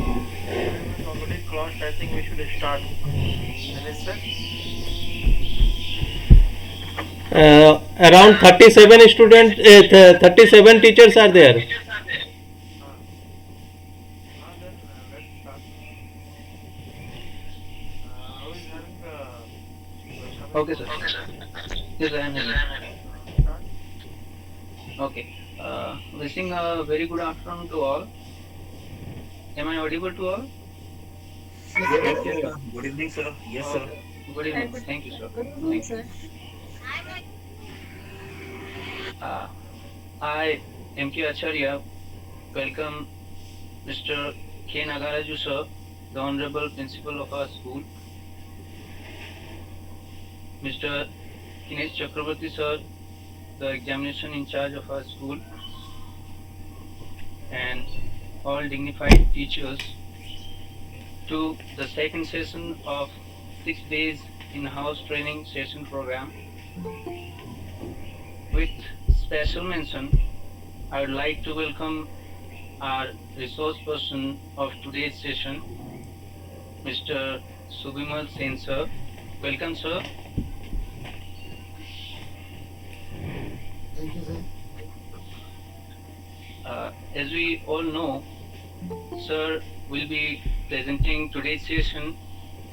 Time is already crossed. I think we should start. Minister? Around 37 students, 37 teachers are there. Uh, then let's start. Who is having the Okay, coming sir. first? Yes, I am having. Start. Okay. Wishing a very good afternoon to all. Am I audible to all? Yes, Yes, yes, sir. sir. Good evening, sir. Yes, sir. Okay. Good evening. Thank you, sir. Thank you. Uh, I, M.K. Acharya, welcome Mr. K. Nagaraju, sir, the Honorable Principal of our school. Mr. Kinesh Chakravarti, sir, the examination in charge of our school. And all dignified teachers to the second session of 6 days in-house training session program. With special mention, I would like to welcome our resource person of today's session, Mr. Subimal Sen, sir. Welcome, sir. Thank you, sir. As we all know, sir will be presenting today's session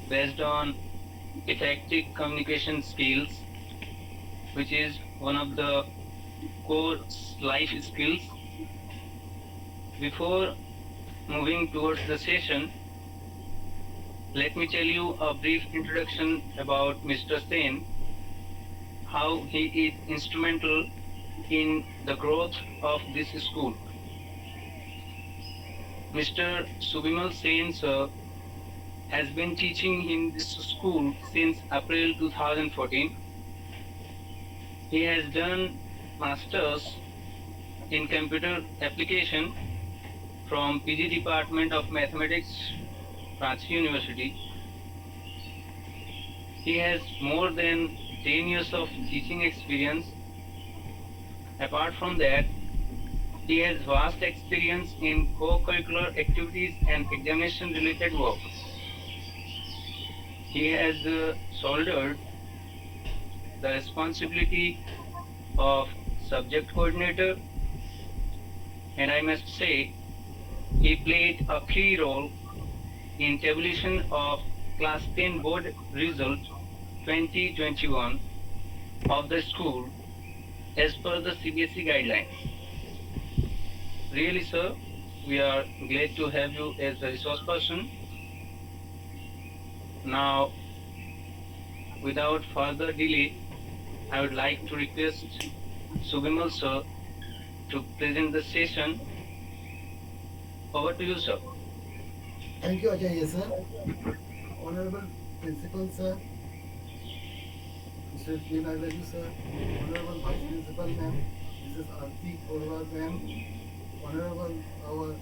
based on effective communication skills, which is one of the core life skills. Before moving towards the session, let me tell you a brief introduction about Mr. Sen, how he is instrumental in the growth of this school. Mr. Subimal Sen, sir, has been teaching in this school since April 2014. He has done masters in computer application from PG Department of Mathematics, Ranchi University. He has more than 10 years of teaching experience. Apart from that, he has vast experience in co-curricular activities and examination related work. He has shouldered the responsibility of subject coordinator, and I must say he played a key role in tabulation of class 10 board result 2021 of the school as per the CBSE guidelines. Really, sir, we are glad to have you as a resource person. Now, without further delay, I would like to request Subimal sir to present the session. Over to you, sir. Thank you, Acharya, sir. Honorable Principal, sir. Mr. K. Nagaraju, sir. Honorable Vice Principal, ma'am. Mrs. Aarti Kodwar, ma'am. Honorable our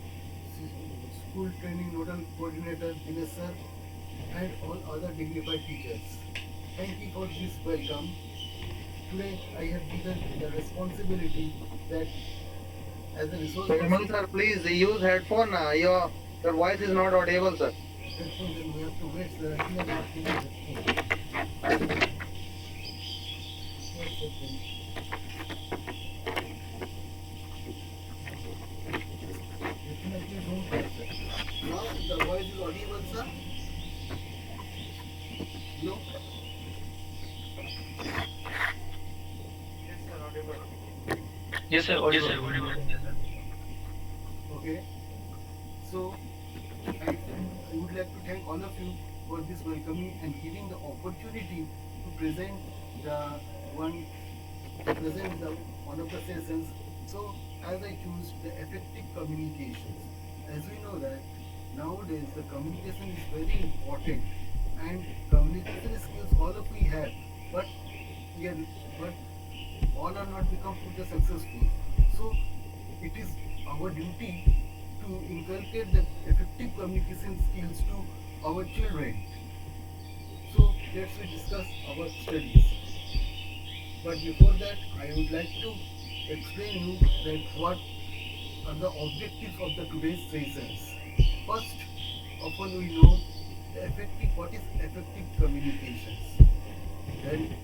school training nodal coordinator, Dinesh, sir. And all other dignified teachers. Thank you for this welcome. Today, I have given the responsibility that as a resource Subimal person. sir, please use headphone. Your Your voice is not audible, sir. Headphone, then we have to wait, sir. I think I'm asking the headphone. One second. Definitely don't touch it. Now the voice is audible, sir. No. Yes, sir, audible. Yes, sir. Audible. Okay. So I would like to thank all of you for this welcoming and giving the opportunity to present the one one of the sessions. So as I choose the effective communications, as we know that nowadays the communication is very important and communication skills all of we have, but we are but all are not become the successful. So it is our duty to inculcate the effective communication skills to our children. So let's we discuss our studies. But before that, I would like to explain you that what are the objectives of the today's sessions. First of all, we know what is effective communications. Then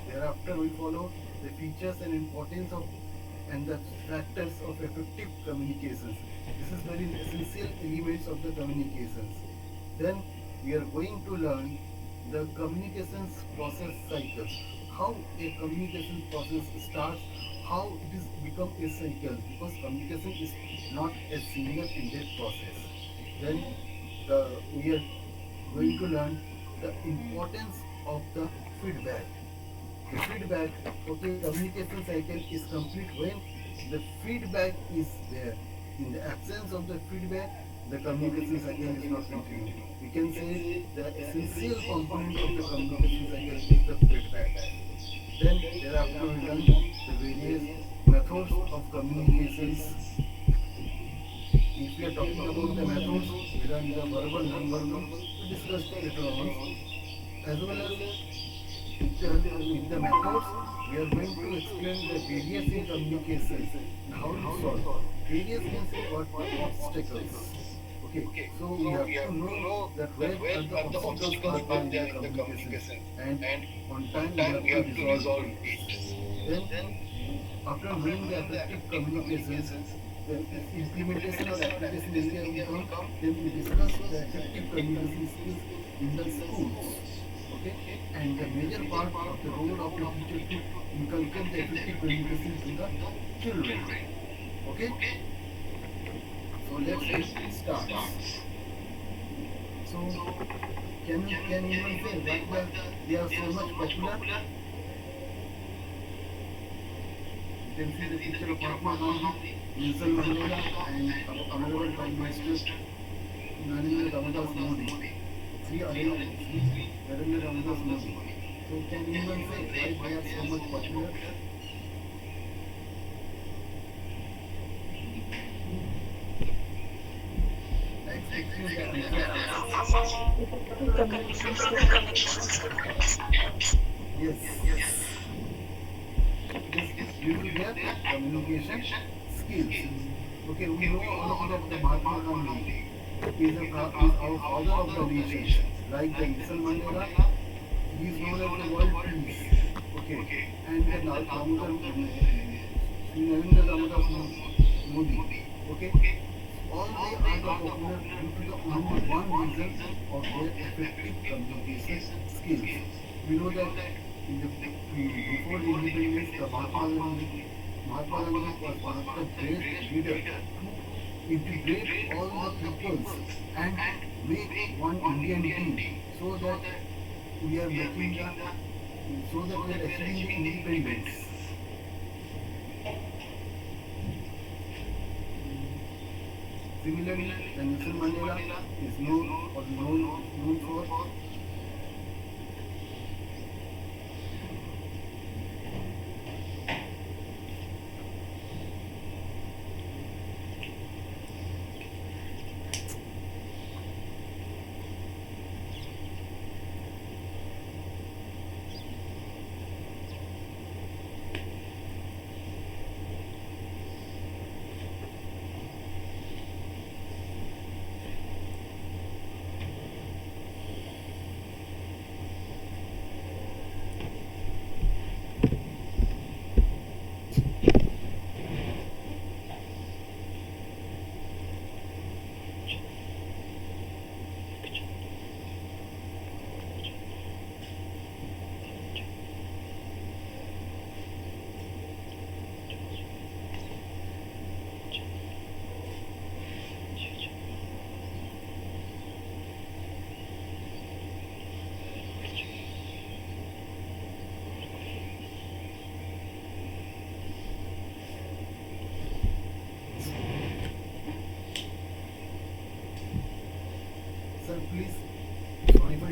thereafter we follow the features and importance of and the factors of effective communications. This is very essential elements of the communications. Then we are going to learn the communications process cycles. How a communication process starts, how it is become a cycle, because communication is not a single ended process. Then we are going to learn the importance of the feedback. The feedback of the communication cycle is complete when the feedback is there. In the absence of the feedback, the communication cycle is not continued. We can say the essential component of the communication cycle is the feedback. Then thereafter we learn the various methods of communications. If we are talking about the methods, we learn the verbal, non-verbal, we discussed later on, as well as in the methods, we are going to explain the various in communications and how to solve. Various means what obstacles. Okay, so we have to know that where are the obstacles are there in the communication and on time we have to resolve it. Then, after knowing the effective communications, the implementation or application area will come, then we discuss the effective communication skills in the schools. Okay, and the major part of the role of the teacher to inculcate the effective communication to the children. Okay, so let's start. So can anyone say why they are so much popular? You can see the picture of Mahatma Gandhi, Nelson Mandela, and Honorable Prime Minister Narendra Damodar Modi. Sri Narendra Damodar Modi. So can anyone say why they are so much popular? Yes. This due to their communication skills. Okay, we know all that the Mahatma Gandhi is our father of the nation. Like the Nelson Mandela, he is known as the world peace. Okay, and the Narendra Damodar Modi. Okay, all they are the popular due to the only one reason of their effective communication skills. We know that in before the independence, the Mahatma Gandhi was one of the great leaders who integrate all the peoples and make one Indian team so that we are achieving the independence. Similarly, the Nelson Mandela is known for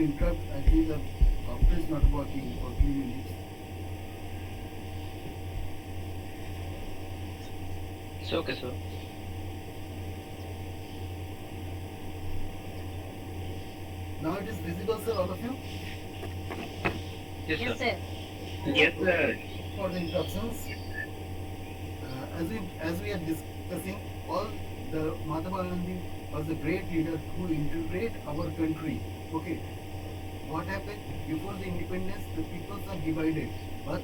interrupt. I think the software is not working for few minutes. It's okay, sir. Now it is visible, sir, all of you? Yes, Yes, sir. sir. Yes, sir. For the interruptions. As we are discussing, all the Mahatma Gandhi was a great leader who integrate our country. Okay, what happened before the independence? The peoples are divided, but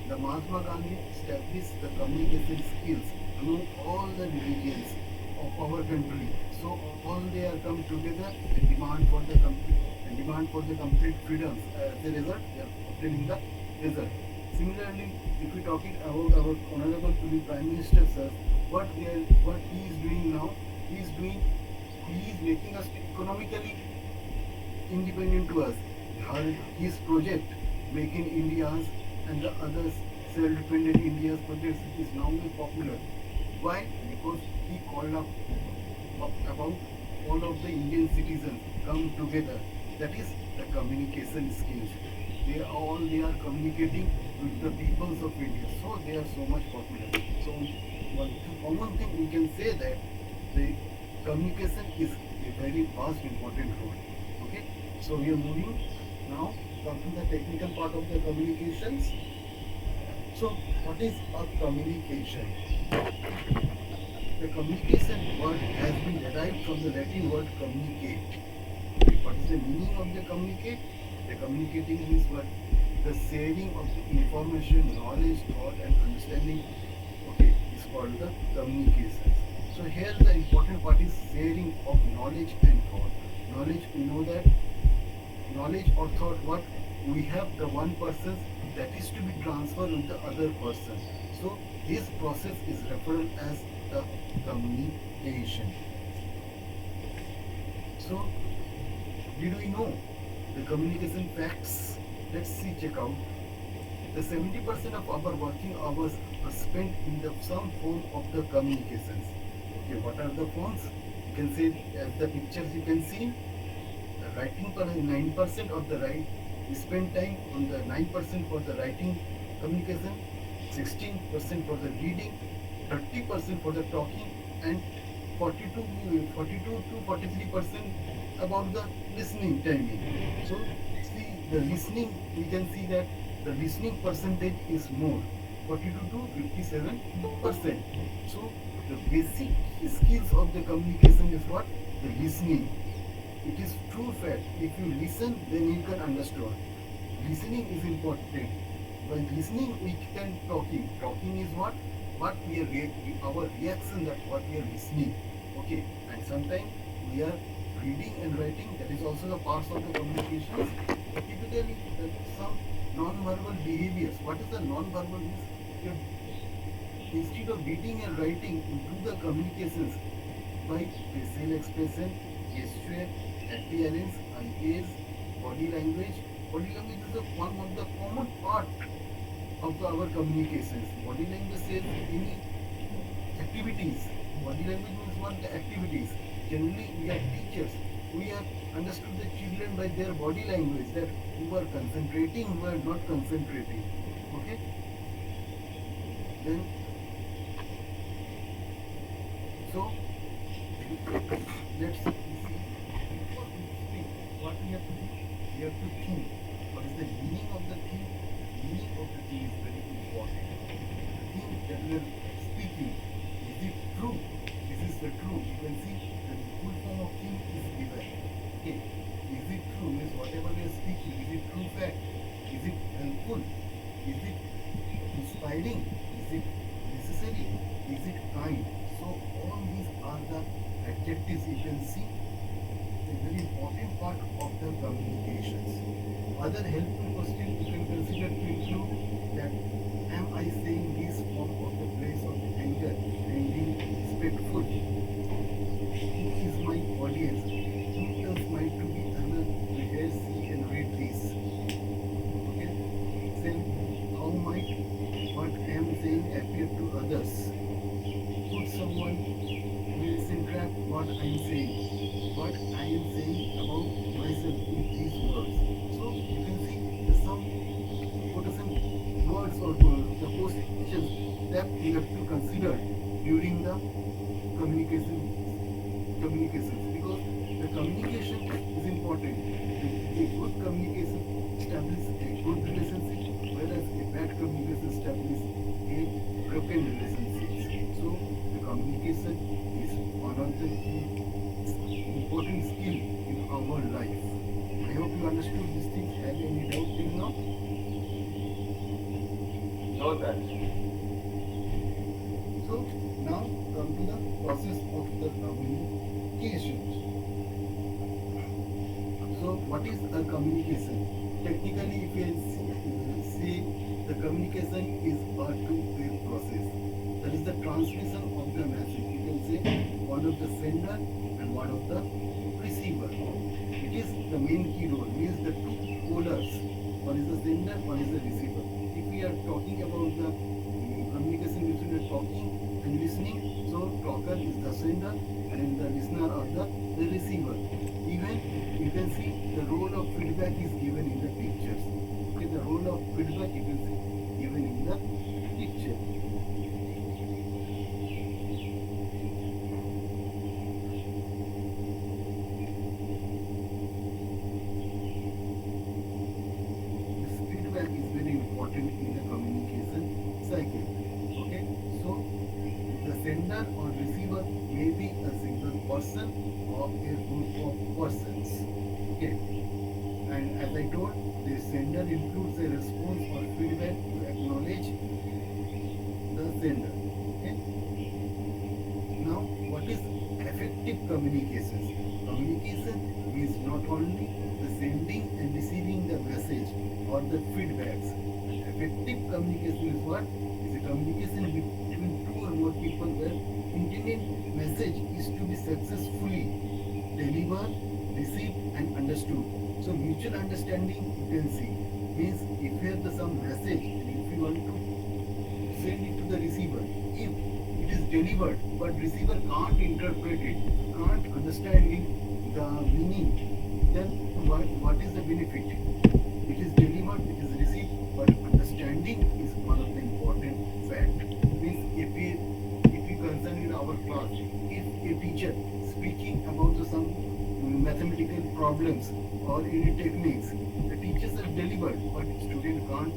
the Mahatma Gandhi established the communication skills among all the religions of our country. So all they are come together and demand for the complete freedoms. As a result, they are obtaining the result. Similarly, if we talk about our honorable Prime Minister, sir, what he is doing now, he is making us economically independent to us. His project, Making India's and the others self-dependent India's project is now very popular. Why? Because he called up about all of the Indian citizens come together. That is the communication skills. They are communicating with the peoples of India. So they are so much popular. So one common thing we can say that the communication is a very vast important role. Okay. So we are moving now come to the technical part of the communications. So what is a communication? The communication word has been derived from the Latin word communicate. What is the meaning of the communicate? The communicating means what? The sharing of the information, knowledge, thought and understanding, okay, is called the communications. So here the important part is sharing of knowledge and thought. Knowledge, we know that knowledge or thought, what? We have the one person that is to be transferred with the other person. So this process is referred as the communication. So did we know the communication facts? Let's see, check out. The 70% of our working hours are spent in some form of the communications. Okay, what are the forms? You can say as the pictures you can see. The writing part is 9% of the right. We spend time on the 9% for the writing communication, 16% for the reading, 30% for the talking, and 42 to 43% about the listening timing. So see the listening, we can see that the listening percentage is more, 42 to 57%. So the basic skills of the communication is what? The listening. It is true fact. If you listen, then you can understand. Listening is important. By listening, we can talking. Talking is what? What we are our reaction that what we are listening. Okay. And sometimes we are reading and writing. That is also the parts of the communications. Typically, some non-verbal behaviors. What is the non-verbal? Instead of reading and writing, we do the communications by facial expression, gesture, appearance, eye gaze, body language. Body language is one of the common part of our communications. Body language says any activities. Body language means what? The activities. Generally, we are teachers. We have understood the children by their body language, that who are concentrating, who are not concentrating. Okay? Then, so let's see. Before we speak, what we have to do? We have to think. What is the meaning of the thing? Meaning of the thing is very important. The thing that we are speaking, is it true? This is the truth. You can see the full form of thing is given. Okay. Is it true? Means whatever we are speaking, is it true fact? Is it helpful? Is it inspiring? Is it necessary? Is it kind? So all these are the adjectives you can see. A very important part of the communications. Other helpful questions you can consider to include that am I saying this from of the place of anger and being respectful? Who is my audience? Who else might to be able to hear, see and read this? Okay? Then how might what I am saying appear to others? Could someone misinterpret what I am saying? What I am saying about myself in these words. essential step you have to consider during the communications, because the communication is important. A good communication establishes a good relationship, whereas a bad communication establishes a broken relationship. So the communication is one of the important skill in our life. I hope you understood these things. Have any doubt till now? No, sir. So now come to the process of the communication. So what is a communication? Technically, if you say the communication is a two-way process. That is the transmission of the message. You can say one of the sender and one of the receiver. It is the main key role. Means the two polars. One is the sender, one is the receiver. If we are talking about the communication between the talking and listening, so talker is the sender and the listener or the receiver. Even you can see the role of feedback is given in the pictures. Okay, the role of feedback you can see given in the picture. This feedback is very important in the communication cycle. Okay, so the sender or receiver may be a single person or a group of persons. Okay, and as I told, the sender includes a response or feedback to acknowledge the sender. Okay, now what is effective communications? Communication means not only the sending and receiving the message or the feedbacks. Effective communication is what? Is a communication between two or more people where intended message is to be successfully delivered, received and understood. So mutual understanding you can see means if you have some message and if you want to send it to the receiver, if it is delivered but receiver can't interpret it, can't understand it, the meaning, then what is the benefit? It is delivered, it is received, but understanding is one of the important fact. Means if we concern in our class, if a teacher speaking about some mathematical problems or any techniques, the teachers have delivered, but student can't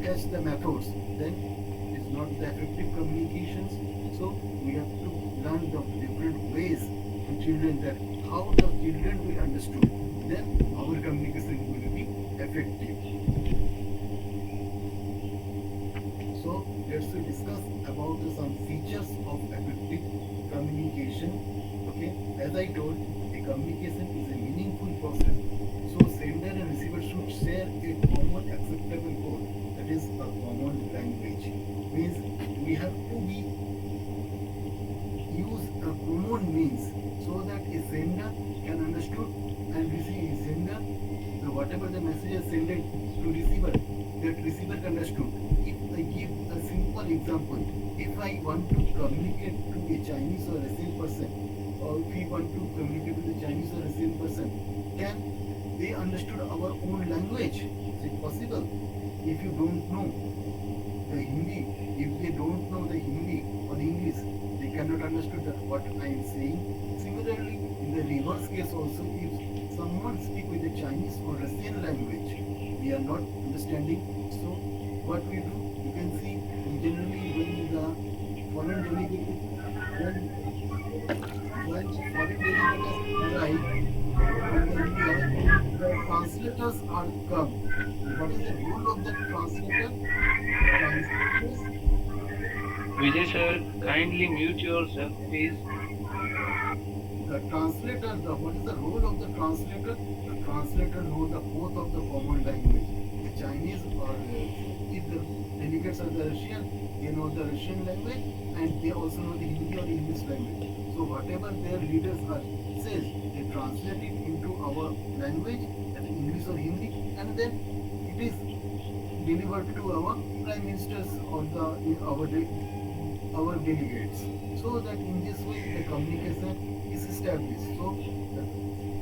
catch the methods, then it is not the effective communications. So we have to learn the different ways to children that how the children will understood, then our communication will be effective. So let's discuss about some features of effective communication. Okay, as I told, a communication is a meaningful process. So sender and receiver should share a common acceptable code, that is a common language. Means we have to use a common means so that a sender can understood and sender whatever the message is sent to receiver, that receiver can understood. If I give a simple example, if I want to communicate to a Chinese or Russian person, or if we want to communicate with a Chinese or Russian person, can they understood our own language? Is it possible? If you don't know the Hindi, if they don't know the Hindi or English, they cannot understood what I am saying. Similarly, in the reverse case also, if someone speak with the Chinese or Russian language, we are not understanding. So what we do, you can see generally when the foreign delegate arrive in India, the translators are come. What is the role of the translator? Translators. Vijay sir, kindly mute yourself, please. The translator, what is the role of the translator? The translator know the both of the common language, the Chinese or if the delegates are the Russian, they know the Russian language and they also know the Hindi or English language. So whatever their leaders are says, they translate it into our language, that English or Hindi, and then it is delivered to our prime ministers or our delegates. So that in this way the communication is established. So the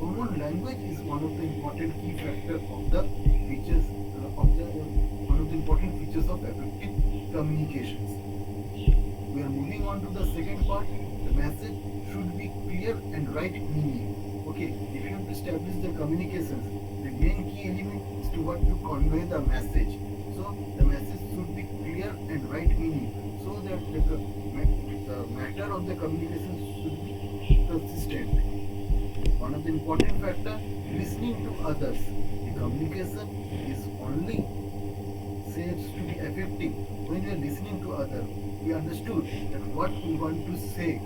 common language is one of the important key factors of the features one of the important features of effective communications. We are moving on to the second part. The message should be clear and right meaning. Okay, if you have to establish the communications, the main key element is to what to convey the message. So the message should be clear and right meaning, so that the matter of the communication should be consistent. One of the important factor, listening to others. The communication is only said to be effective when we are listening to others. We understood that what we want to say.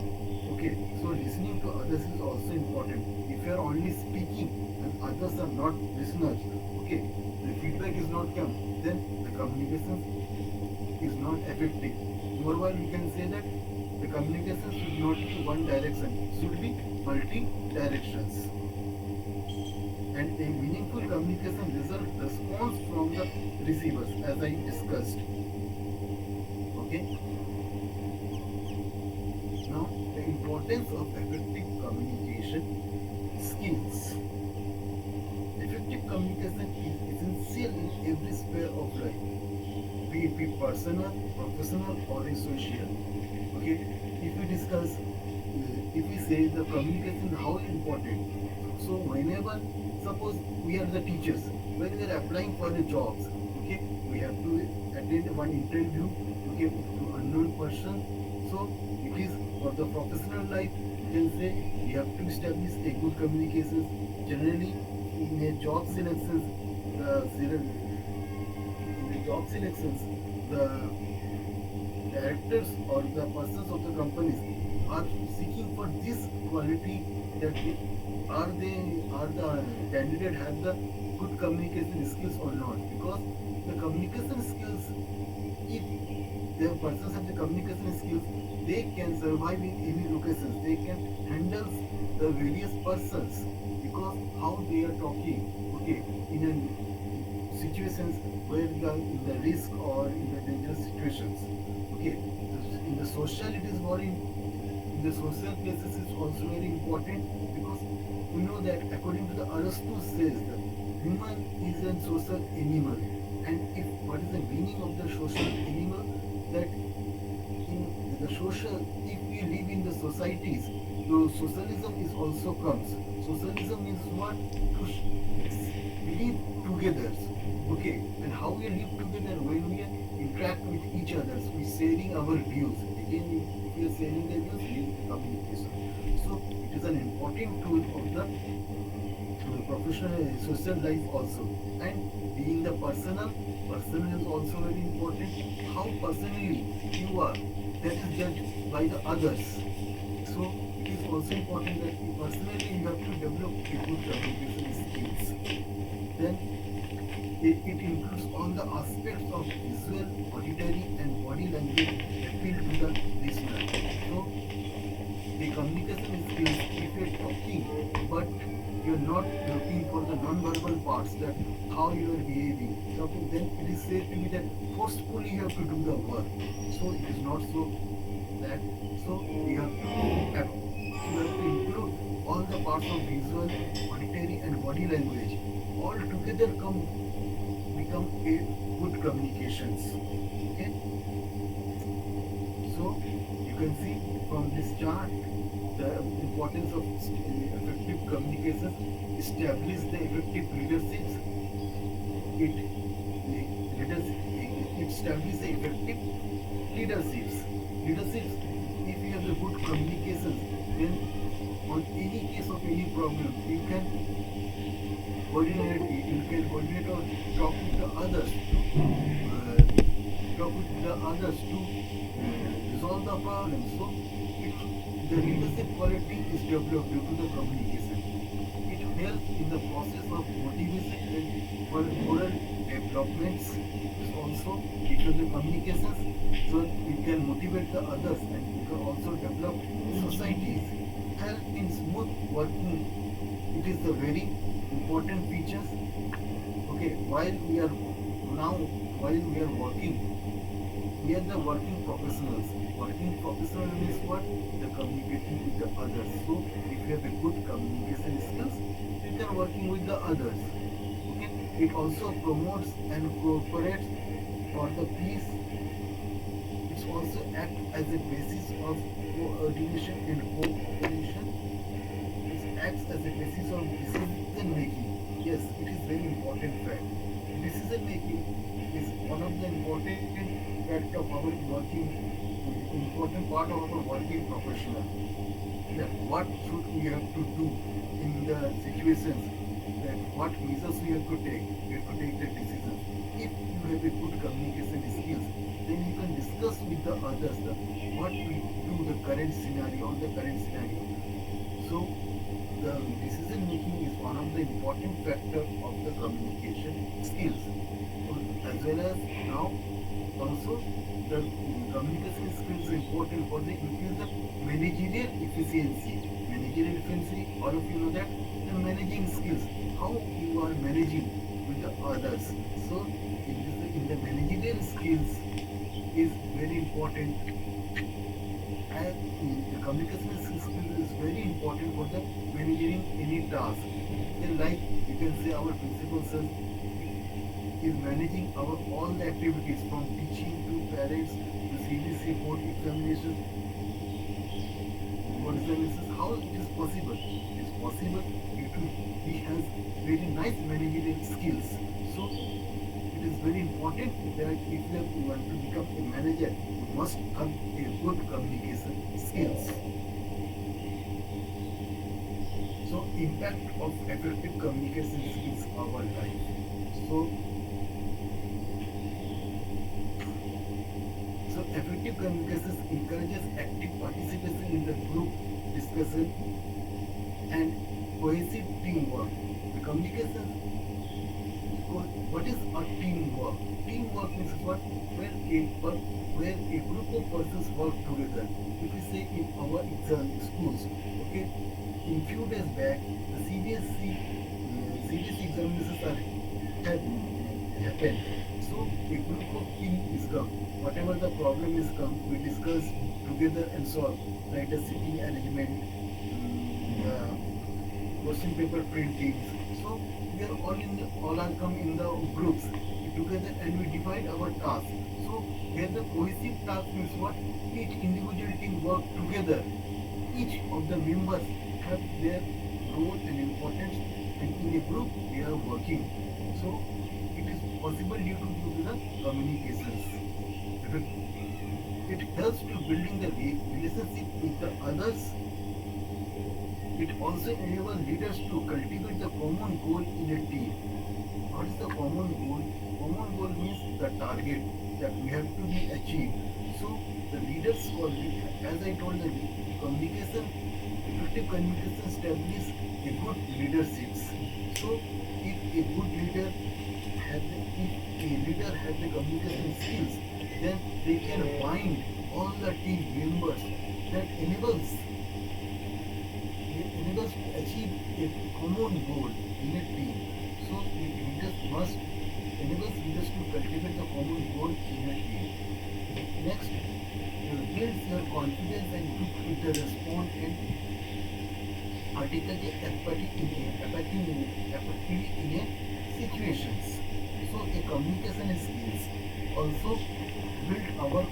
Okay, so listening to others is also important. If you are only speaking and others are not listeners, okay, the feedback is not come, then the communication is not effective. Moreover, we can say that the communication should not be one direction, should be multi directions. And a meaningful communication result response from the receivers, as I discussed. Okay. Now, the importance of effective communication skills. Effective communication is essential in every sphere of life, be it be personal, professional, or a social. Okay, if we discuss, if we say the communication, how important. So whenever, suppose we are the teachers, when we are applying for the jobs, okay, we have to attend one interview, okay, to unknown person. So it is for the professional life, you can say we have to establish a good communications. Generally, in a job selections, the directors or the persons of the companies are seeking for this quality, that are the candidate have the good communication skills or not, because the communication skills, if the persons have the communication skills, they can survive in any locations, they can handle the various persons, because how they are talking, okay, in a situations where they are in the risk or in the dangerous situations. Okay, in the social it is very, in the social places is also very important, because we know that according to the Aristotle says that human is a social animal, and if what is the meaning of the social animal, that in the social, if we live in the societies, so socialism is also comes. Socialism is what to live together. Okay, and how we live together when we interact with each other, we sharing our views. Again, if we are sharing the views, we use communication. So it is an important tool of the professional social life also. And being the personal is also very important. How personally you are, that is judged by the others. So it is also important that personally you have to develop a good communication skills. Then it includes all the aspects of visual, auditory, and body language appeal to the listener. So the communication skills, if you are talking, but you are not looking for the non-verbal parts, that how you are behaving, so then it is said to be that forcefully you have to do the work. So it is not so that. So you have to include all the parts of visual, auditory, and body language. All together become a good communications. Okay. So you can see from this chart the importance of effective communications. Establish the effective leaderships. It establishes the effective leaderships. If you have a good communications, then on any case of any problem, you can coordinate or talk with the others to resolve the problem. So the leadership quality is developed due to the communication. It helps in the process of motivation and for moral developments. Also, if you have the communications, so you can motivate the others, and you can also develop societies. Help in smooth working. It is the very important features. Okay, while we are working, we are the working professionals. Working professional means what? The communicating with the others. So if you have a good communication skills, you can working with the others. Okay, it also promotes and cooperates for the peace also act as a basis of coordination and cooperation. It acts as a basis of decision making. Yes, it is very important fact. Decision making is one of the important fact of our working, important part of our working professional. That what should we have to do in the situations, that what measures we have to take, the decisions. If you have a good communication skills, then you can discuss with the others what we do the current scenario on the current scenario. So the decision making is one of the important factor of the communication skills. As well as now also the communication skills are important for the increase of managerial efficiency. Managerial efficiency, all of you know that the managing skills, how you are managing with the others. So in the managerial skills is very important, and the communication skills is very important for the managing any task. Then like you can say our principal sir is managing our all the activities from teaching to parents to CBC board examinations. Board examinations, how it is possible? It is possible due to he has very nice managerial skills. So it is very important that if you want to become a manager, you must have a good communication skills. So impact of effective communication skills our life. So effective communication encourages active participation in the group discussion and cohesive teamwork. The communication, what is a teamwork? Teamwork means what? Where a group of persons work together. If we say in our schools, okay, in few days back, the CBSE examinations have happened. So a group of team is come. Whatever the problem is come, we discuss together and solve. Like the sitting arrangement, question paper printings. So we are all are come in the groups together and we divide our tasks. So here the cohesive task means what? Each individual team work together. Each of the members have their role and importance, and in a group they are working. So it is possible due to the communications. It helps to building the relationship with the others. It also enables leaders to cultivate the common goal in a team. What is the common goal? Common goal means the target that we have to be achieved. So the leaders, as I told, the communication, effective communication establishes a good leadership. So if a good leader has the communication skills, then they can bind all the team members. That enables to achieve a common goal in a team. So leaders must enables leaders to cultivate the common goal in a team. Next, builds your confidence and quick to respond and articulate apathy in a situations. So a communication skills also build our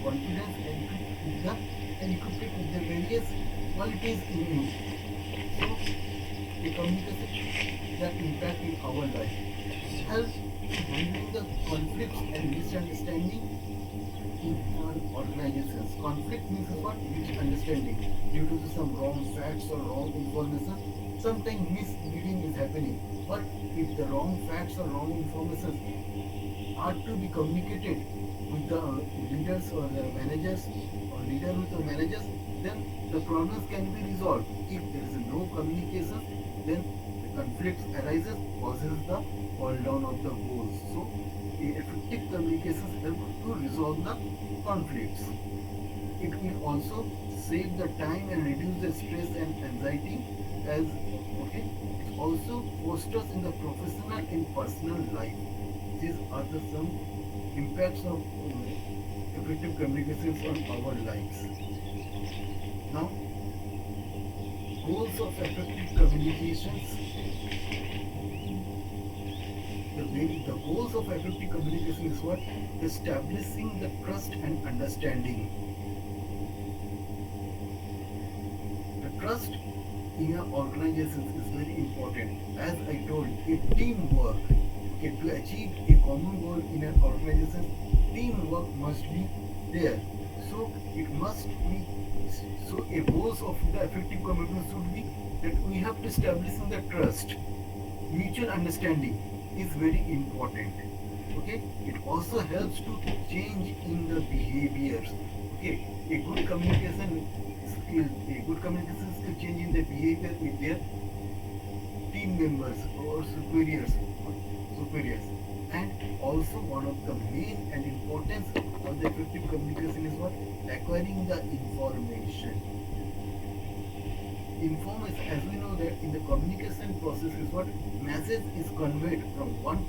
confidence and equip it with the various qualities in you. So a communication that impact in our life helps handling the conflicts and misunderstanding in our organizations. Conflict means what? Misunderstanding due to some wrong facts or wrong information. Sometimes misleading is happening. But if the wrong facts or wrong information are to be communicated with the leaders or the managers or leader with the managers, then the problems can be resolved. If there is no communication, then the conflicts arises, causes the fall down of the goals. So effective communications help to resolve the conflicts. It will also save the time and reduce the stress and anxiety as okay. It also fosters in the professional and personal life. These are the some impacts of effective communications on our lives. Now, goals of effective communications. The the goals of effective communication is what? Establishing the trust and understanding. The trust in our organizations is very important. As I told, a teamwork. Okay, to achieve a common goal in an organization, teamwork must be there. So it must be. So a goals of the effective communication should be that we have to establish the trust, mutual understanding is very important. Okay, it also helps to change in the behaviors. Okay, a good communication skill change in the behavior with their team members or superiors. And also one of the main and importance of the effective communication is what? Acquiring the information. Information, as we know that in the communication process is what? Message is conveyed from one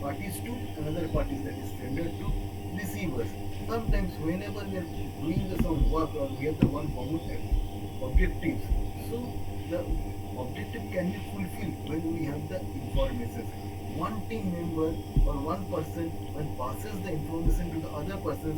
parties to another parties, that is sender to receivers. Sometimes whenever we are doing some work or we have the one common objectives, so the objective can be fulfilled when we have the information. One team member or one person when passes the information to the other persons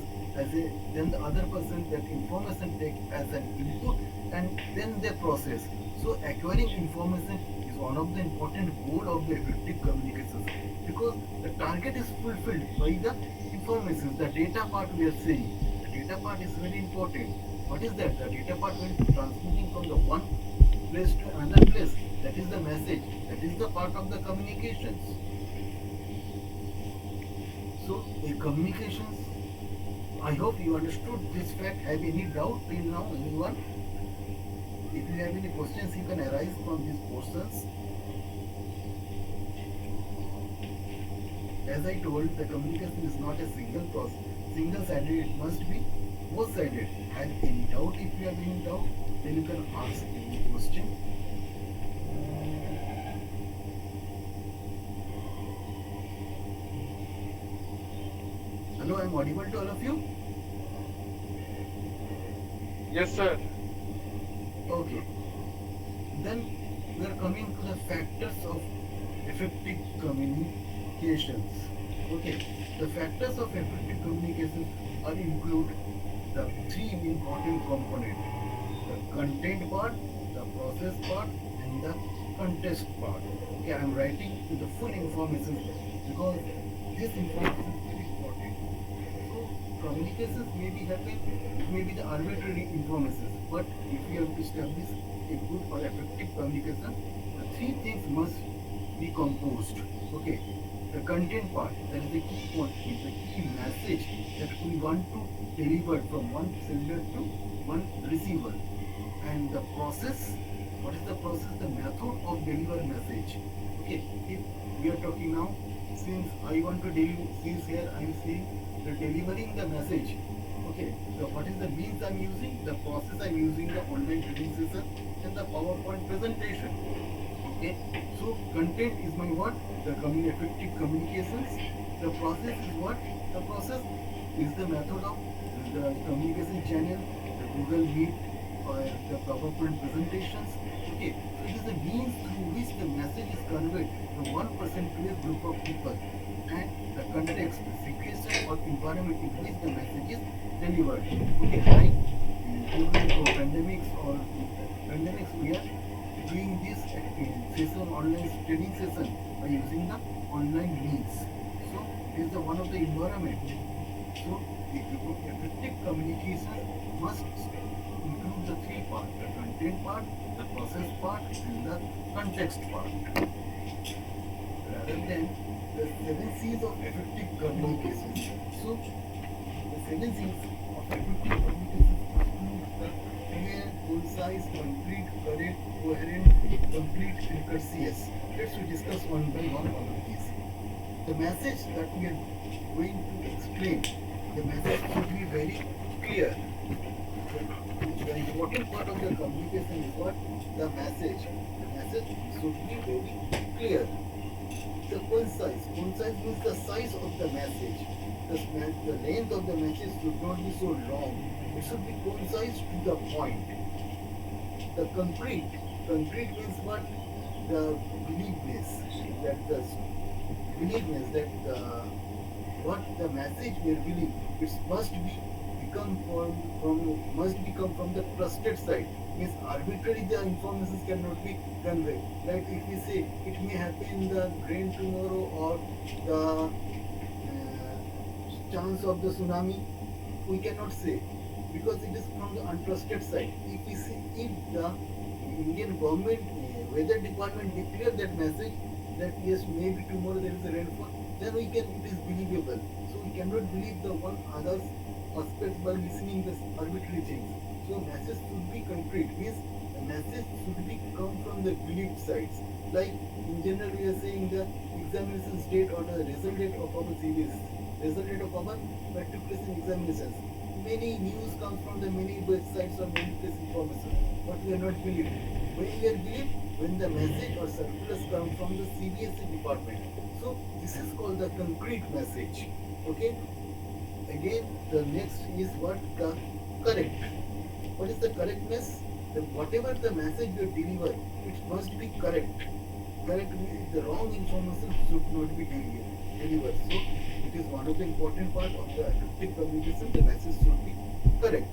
then the other person that information take as an input and then they process. So acquiring information is one of the important goal of the effective communications, because the target is fulfilled by the information. The data part we are saying, the data part is very important. What is that? The data part will be transmitting from the one place to another place. That is the message. That is the part of the communications. So a communications, I hope you understood this fact. Have any doubt till now, anyone? If you have any questions, you can arise from these portions. As I told, the communication is not a single process, single-sided. It must be both-sided. Have any doubt? If you have any doubt, then you can ask any question. Hello, I am audible to all of you? Yes, sir. Okay. Then we are coming to the factors of effective communications. Okay. The factors of effective communications are include the three important components: the content part, the process part, and the context part. Okay, I am writing the full information because this information is very important. So communications may be happen, it may be the arbitrary information, but if you have to establish a good or effective communication, the three things must be composed. Okay, the content part, that is the key point, is the key message that we want to deliver from one sender to one receiver. And the process, what is the process? The method of deliver message. Okay, if we are talking now, since I want to deliver, since here I am saying the delivering the message. Okay, so what is the means I am using? The process I am using the online training session and the PowerPoint presentation. Okay, so content is my what? The effective communications. The process is what? The process is the method of the communication channel, the Google Meet or the PowerPoint presentations. Okay, so it is the means through which the message is conveyed from one person to a group of people, and the context, the situation or environment in which the message is delivered. Okay, like during pandemics we are doing this session, online training session by using the online means. So it is the one of the environment. So the effective communication must include the three parts: the content part, the process part, and the context part. Rather than the 7 C's of effective communication. So the 7 C's of effective communication include the clear, concise, complete, correct, coherent, complete, and courteous. Let's discuss one by one all of these. The message that we are going to explain, the message should be very clear. The important part of the communication is what? The message. The message should be very clear. The concise. Concise means the size of the message. The length of the message should not be so long. It should be concise to the point. The concrete. Concrete means what? The beliefness. That the believe means that what the message we are giving, it must be must become from the trusted side. Means arbitrarily the information cannot be conveyed. Like if we say it may happen in the rain tomorrow or the chance of the tsunami, we cannot say because it is from the untrusted side. If we see if the Indian government weather department declare that message that yes maybe tomorrow there is a rainfall, then we can it is believable. So we cannot believe the one other aspects by listening this arbitrary things. So message should be concrete. Means the message should be come from the believed sides. Like in general we are saying the examination date or the result date of our CBS, result date of our matriculation examinations. Many news comes from the many websites or many place information, but we are not believed. When we are believed, when the message or circulars come from the CBSE department. So this is called the concrete message. Okay. Again, the next is what the correct. What is the correctness? That whatever the message you deliver, it must be correct. Correct means the wrong information should not be delivered. So it is one of the important part of the effective communication. The message should be correct.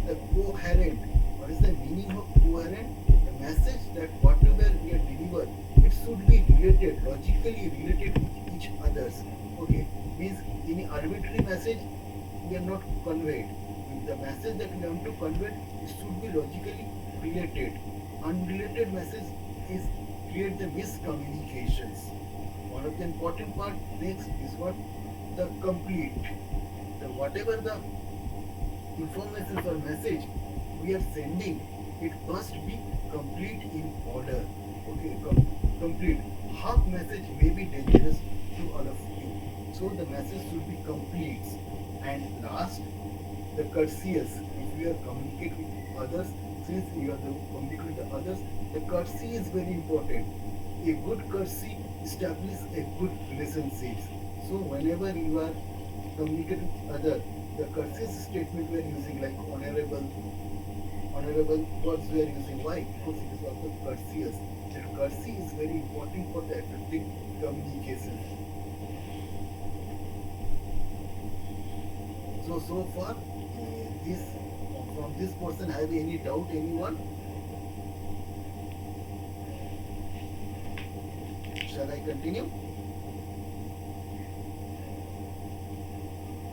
The coherent. What is the meaning of coherent? The message that whatever we are delivered, it should be related, logically related with each others. Okay, means any arbitrary message we are not conveyed. The message that we want to convey it should be logically related. Unrelated message is create the miscommunications. One of the important part next is what the complete. The whatever the information or message we are sending, it must be complete in order. Okay, complete. Half message may be dangerous to all of you. So the message should be complete. And last, the courteous. If we are communicate with others, since we are communicate with others, the courtesy is very important. A good courtesy establishes a good relationships. So whenever you are communicating with others, the courteous statement we are using like honorable words we are using. Why? Because it is also courteous. That courtesy is very important for the effective communication. So far, this from this person, have any doubt, anyone? Shall I continue?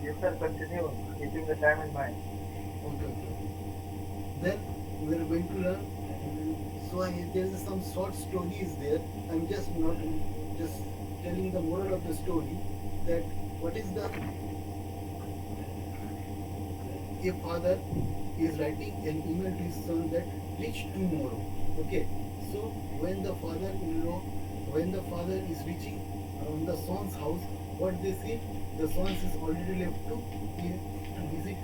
Yes, sir, continue, keeping the time in mind. Okay. Then we are going to learn. So there is some short stories there. I'm just not just telling the moral of the story that what is the a father is writing an email to his son that reach tomorrow. Okay, so when the father is reaching the son's house, what they see, the son is already left to visit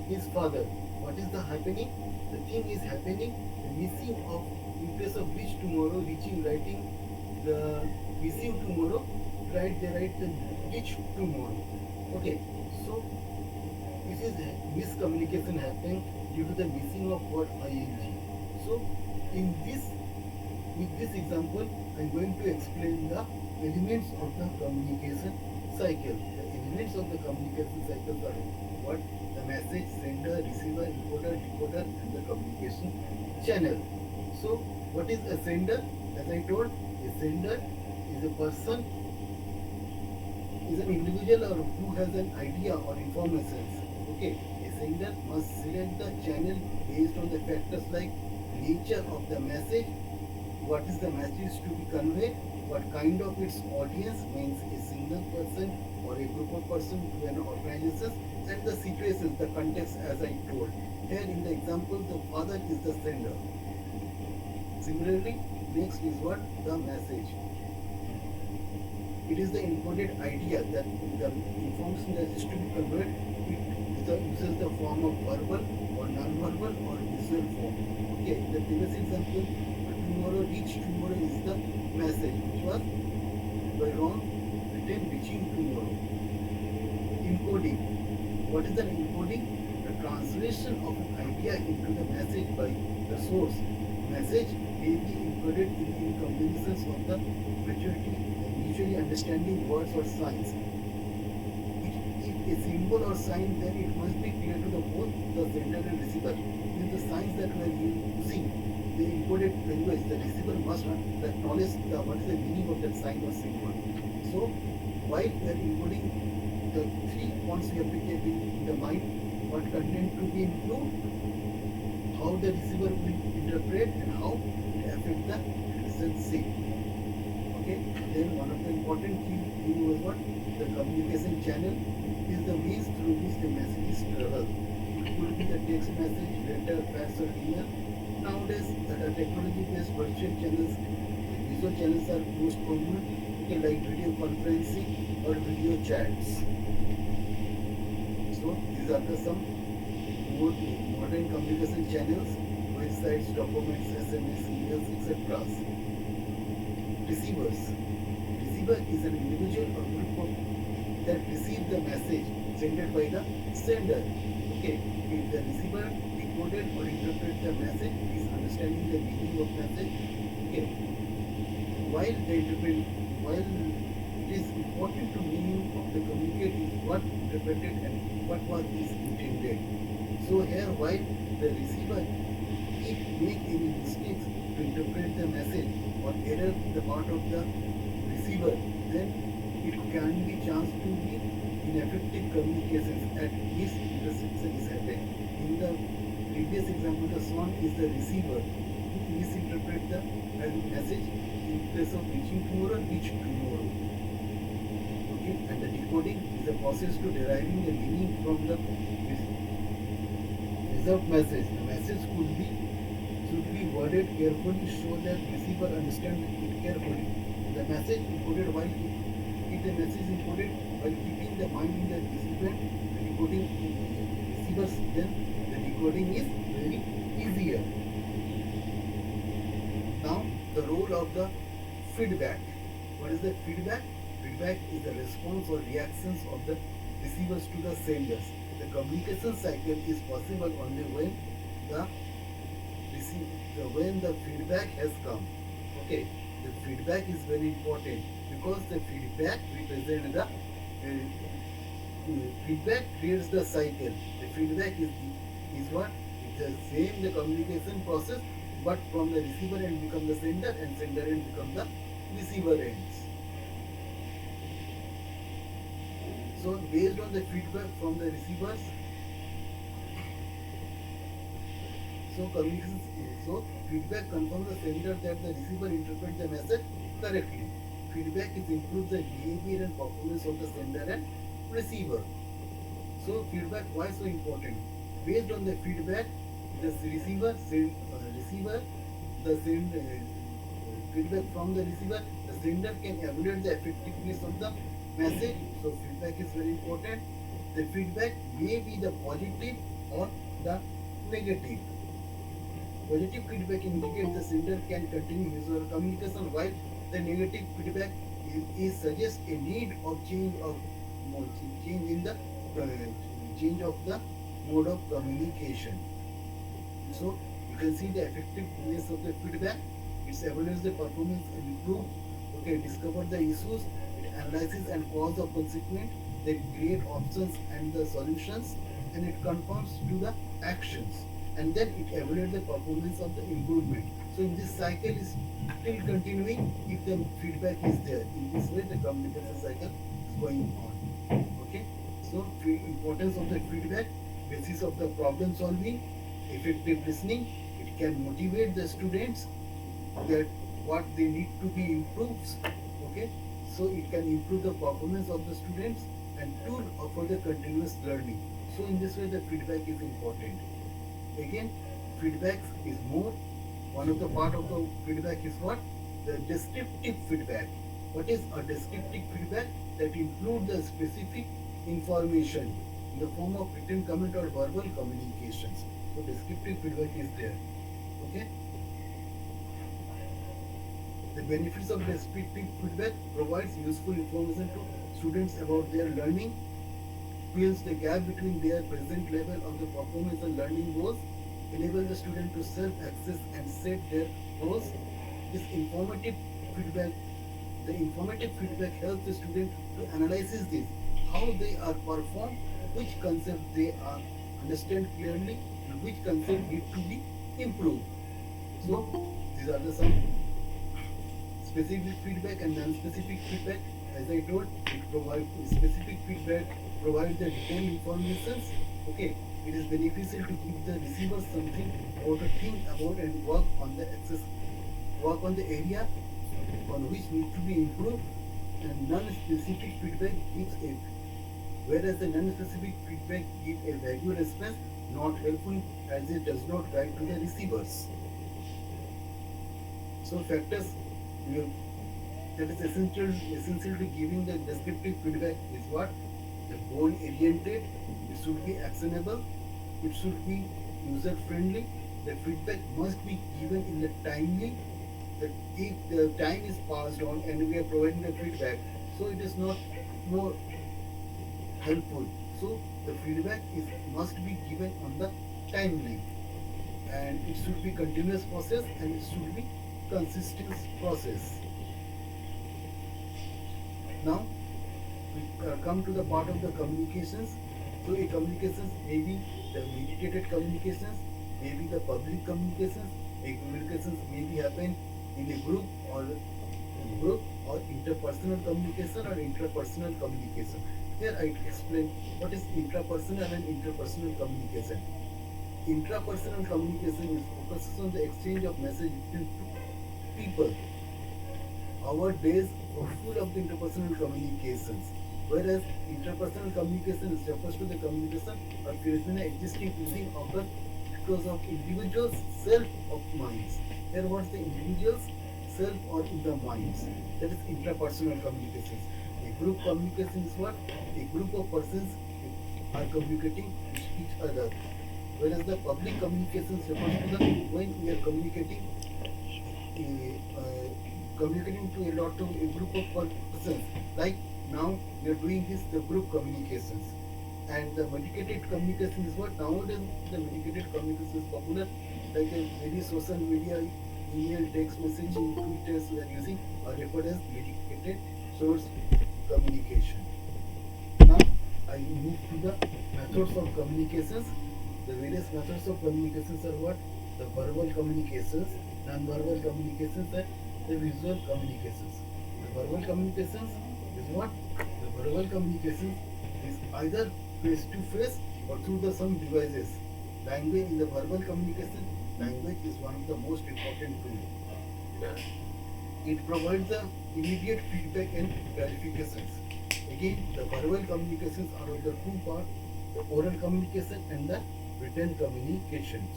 his father. What is the happening? The thing is happening, the missing of in place of reach tomorrow, writing the missing tomorrow, they write the reach tomorrow. Okay, so this is miscommunication happening due to the missing of word ing. So with this example, I'm going to explain the elements of the communication cycle. The elements of the communication cycle are what? The message, sender, receiver, encoder, decoder, and the communication channel. So what is a sender? As I told, a sender is a person, is an individual or who has an idea or information. Okay, a sender must select the channel based on the factors like nature of the message, what is the message to be conveyed, what kind of its audience, means a single person or a group of person to an organization, and the situations, the context as I told. Here in the example, the father is the sender. Similarly, next is what? The message. It is the encoded idea that the information that is to be conveyed, it uses the form of verbal or non-verbal or visual form. Okay, the previous example, reach tomorrow is the message which was by Ron written reaching tomorrow. Encoding. What is the encoding? The translation of an idea into the message by the source. Message may be encoded in combinations of the majority and visually understanding words or signs. If a symbol or sign, then it must be clear to the both the sender and receiver. With the signs that we are using, the encoded language, the receiver must acknowledge what is the meaning of that sign or symbol. So, while we are encoding, the 3 points we have to keep in the mind: what content to be included, how the receiver will interpret, and how it affect the result same. Okay. Then one of the important key was what? The communication channel is the means through which the messages travel. It could be the text message, letter, fax, or email. Nowadays, the technology-based virtual channels, visual channels are most common, okay, like video conferencing or video chats. So these are the some more modern communication channels, websites, documents, SMS, emails, etc. Receivers. Receiver is an individual or group of that receive the message sent by the sender. Okay, if the receiver decoded or interpret the message, is understanding the meaning of message. Okay, while it is important to meaning of the communicate is what interpreted and what was is intended. So here, while the receiver if make any mistakes to interpret the message or error the part of the receiver, then it can be chance to be ineffective communications at this intersection is happening. In the previous example, the swan is the receiver who misinterpret the message in place of reaching tomorrow, reach tomorrow. Okay, and the decoding is the process to deriving the meaning from the reserved message. The message should be worded carefully so that receiver understands it carefully. The message encoded while if the message is encoded while keeping the mind in the recipient, the decoding receivers, then the decoding is very easier. Now the role of the feedback. What is the feedback? Feedback is the response or reactions of the receivers to the senders. The communication cycle is possible only when the feedback has come. Okay, the feedback is very important because the feedback represents the feedback creates the cycle. The feedback is what? It's the same the communication process, but from the receiver end become the sender and sender end become the receiver ends. So based on the feedback from the receivers, so feedback confirms the sender that the receiver interprets the message correctly. Feedback is improves the behavior and performance of the sender and receiver. So feedback, why so important? Based on the feedback, the feedback from the receiver, the sender can evaluate the effectiveness of the message. So feedback is very important. The feedback may be the positive or the negative. Positive feedback indicates the sender can continue his or her communication, while the negative feedback is suggests a need of change of the mode of communication. So you can see the effectiveness of the feedback. It evaluates the performance and improve. Okay, discover the issues. It analyzes and cause of consequence. They create options and the solutions, and it conforms to the actions. And then it evaluates the performance of the improvement. So in this cycle is still continuing if the feedback is there. In this way, the communication cycle is going on. Okay. So importance of the feedback, basis of the problem solving, effective listening. It can motivate the students that what they need to be improved. Okay. So it can improve the performance of the students and tool for the continuous learning. So in this way, the feedback is important. Again, feedback is more. One of the part of the feedback is what? The descriptive feedback. What is a descriptive feedback? That includes the specific information in the form of written comment or verbal communications. So descriptive feedback is there. Okay. The benefits of descriptive feedback provides useful information to students about their learning, fills the gap between their present level of the performance and learning goals, enable the student to self-access and set their goals. This informative feedback The informative feedback helps the student to analyze this, how they are performed, which concept they are understand clearly, and which concept need to be improved. So these are the some specific feedback and non-specific feedback. As I told, it provides specific feedback, provide the detailed information. Okay, it is beneficial to give the receiver something or to think about and work on the access, work on the area on which need to be improved. And non-specific feedback gives a, whereas the non-specific feedback gives a vague response, not helpful as it does not guide to the receivers. So factors you- that is essential to giving the descriptive feedback is what? The goal oriented, it should be actionable, it should be user friendly, the feedback must be given in the timely, that if the time is passed on and we are providing the feedback, so it is not more helpful. So the feedback is must be given on the timely, and it should be continuous process and it should be consistent process. Now we come to the part of the communications. So a communications may be the mediated communications, may be the public communications. A communications may be happen in a group or interpersonal communication or interpersonal communication. Here I explain what is intrapersonal and interpersonal communication. Intrapersonal communication is focuses on the exchange of message between two people. Our days are full of the interpersonal communications, whereas interpersonal communication is refers to the communication or phenomena existing using occur because of individuals' self of minds. Here, what's the individuals' self or in the minds? That is intrapersonal communications. A group communication is what? A group of persons are communicating with each other. Whereas the public communications refers to the when we are communicating communicating to a lot of a group of persons. Like now we are doing this the group communications. And the mediated communication is what nowadays the mediated communication is popular, like a very social media, email, text messaging, Twitters we are using are referred as mediated source communication. Now I move to the methods of communications. The various methods of communications are what? The verbal communications, non-verbal communications, and the visual communications. The verbal communications is what? The verbal communications is either face to face or through the some devices. Language in the verbal communication, language is one of the most important tools. It provides the immediate feedback and clarifications. Again, the verbal communications are of the two parts, the oral communication and the written communications.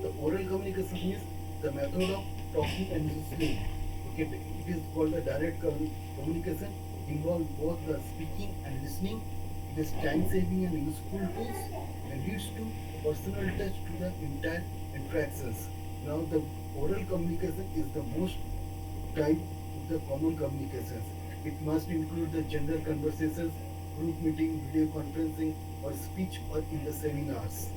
The oral communication means the method of talking and listening. Okay, it is called the direct communication, involves both the speaking and listening. It is time saving and useful tools and leads to personal touch to the entire interactions. Now the oral communication is the most type of the common communications. It must include the general conversations, group meeting, video conferencing, or speech or in the seminars.